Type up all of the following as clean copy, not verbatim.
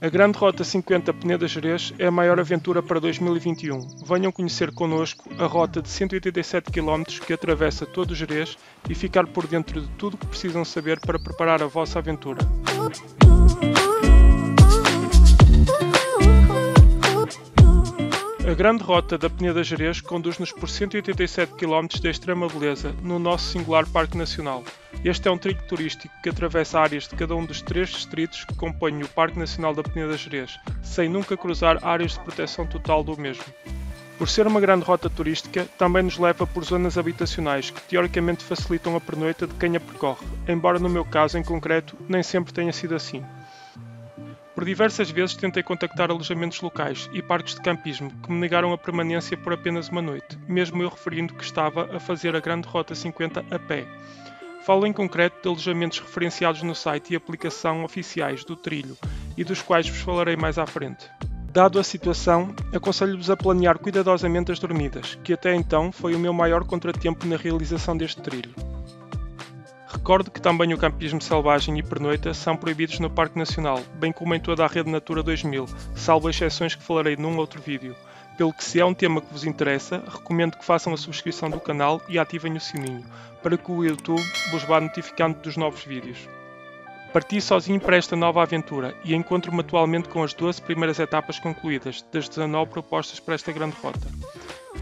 A Grande Rota 50 Peneda-Gerês é a maior aventura para 2021. Venham conhecer connosco a rota de 187 km que atravessa todo o Gerês e ficar por dentro de tudo o que precisam saber para preparar a vossa aventura. A Grande Rota da Peneda-Gerês conduz-nos por 187 km de extrema beleza no nosso singular Parque Nacional. Este é um trilho turístico que atravessa áreas de cada um dos 3 distritos que compõem o Parque Nacional da Peneda-Gerês, sem nunca cruzar áreas de proteção total do mesmo. Por ser uma grande rota turística, também nos leva por zonas habitacionais que teoricamente facilitam a pernoita de quem a percorre, embora no meu caso em concreto nem sempre tenha sido assim. Por diversas vezes tentei contactar alojamentos locais e parques de campismo que me negaram a permanência por apenas uma noite, mesmo eu referindo que estava a fazer a Grande Rota 50 a pé. Falo em concreto de alojamentos referenciados no site e aplicação oficiais do trilho e dos quais vos falarei mais à frente. Dado a situação, aconselho-vos a planear cuidadosamente as dormidas, que até então foi o meu maior contratempo na realização deste trilho. Recordo que também o campismo selvagem e pernoita são proibidos no Parque Nacional, bem como em toda a rede Natura 2000, salvo exceções que falarei num outro vídeo. Pelo que, se é um tema que vos interessa, recomendo que façam a subscrição do canal e ativem o sininho, para que o YouTube vos vá notificando dos novos vídeos. Parti sozinho para esta nova aventura e encontro-me atualmente com as 12 primeiras etapas concluídas, das 19 propostas para esta grande rota.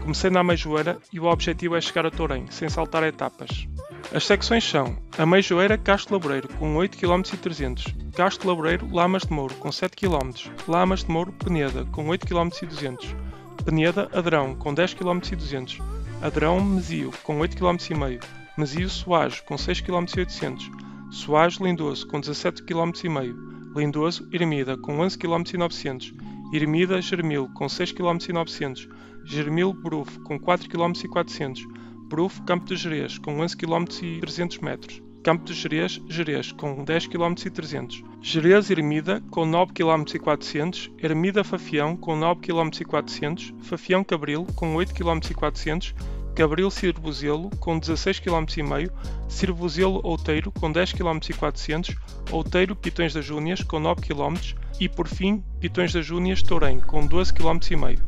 Comecei na Meijoeira e o objetivo é chegar a Tourém, sem saltar etapas. As secções são a Meijoeira Castro Laboreiro, com 8 km e 300, Castro Laboreiro Lamas de Mouro, com 7 km, Lamas de Mouro Peneda, com 8 km e 200, Peneda Adrão, com 10 km e 200, Adrão Mesio, com 8 km e meio, Mesio Soares, com 6 km e 800, Soares Lindoso, com 17 km e meio, Lindoso Ermida, com 11 km e 900, Ermida Germil, com 6 km e 900, Germil Brufo, com 4 km e 400, Brufo Campo de Gerês, com 11 km e 300 metros, Campo de Gerês, Gerês, com 10 km e 300, Gerês Ermida, com 9 km e 400, Ermida Fafião, com 9 km e 400, Fafião Cabril, com 8 km e 400, Cabril Cirvozelo, com 16 km e meio, Cirvozelo Outeiro, com 10 km e 400, Outeiro Pitões das Júnias, com 9 km e, por fim, Pitões das Júnias Tourém, com 12 km e meio.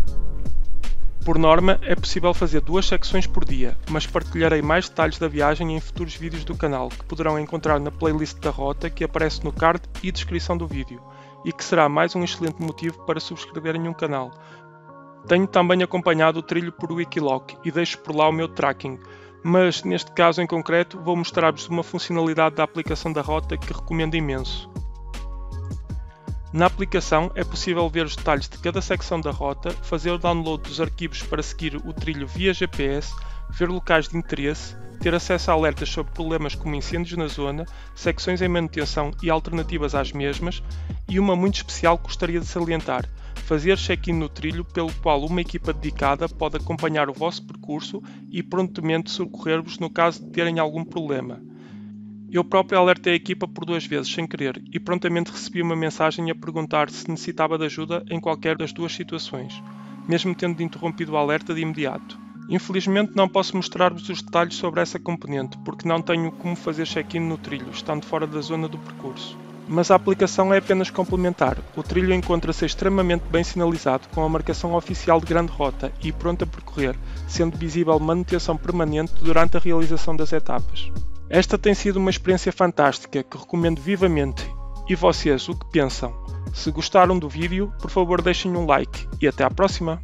Por norma, é possível fazer 2 secções por dia, mas partilharei mais detalhes da viagem em futuros vídeos do canal, que poderão encontrar na playlist da rota que aparece no card e descrição do vídeo, e que será mais um excelente motivo para subscreverem um canal. Tenho também acompanhado o trilho por Wikiloc e deixo por lá o meu tracking, mas neste caso em concreto vou mostrar-vos uma funcionalidade da aplicação da rota que recomendo imenso. Na aplicação é possível ver os detalhes de cada secção da rota, fazer o download dos arquivos para seguir o trilho via GPS, ver locais de interesse, ter acesso a alertas sobre problemas como incêndios na zona, secções em manutenção e alternativas às mesmas, e uma muito especial que gostaria de salientar: fazer check-in no trilho, pelo qual uma equipa dedicada pode acompanhar o vosso percurso e prontamente socorrer-vos no caso de terem algum problema. Eu próprio alertei a equipa por 2 vezes sem querer e prontamente recebi uma mensagem a perguntar se necessitava de ajuda em qualquer das 2 situações, mesmo tendo interrompido o alerta de imediato. Infelizmente não posso mostrar-vos os detalhes sobre essa componente, porque não tenho como fazer check-in no trilho, estando fora da zona do percurso. Mas a aplicação é apenas complementar. O trilho encontra-se extremamente bem sinalizado, com a marcação oficial de grande rota e pronto a percorrer, sendo visível manutenção permanente durante a realização das etapas. Esta tem sido uma experiência fantástica que recomendo vivamente. E vocês, o que pensam? Se gostaram do vídeo, por favor deixem um like e até à próxima!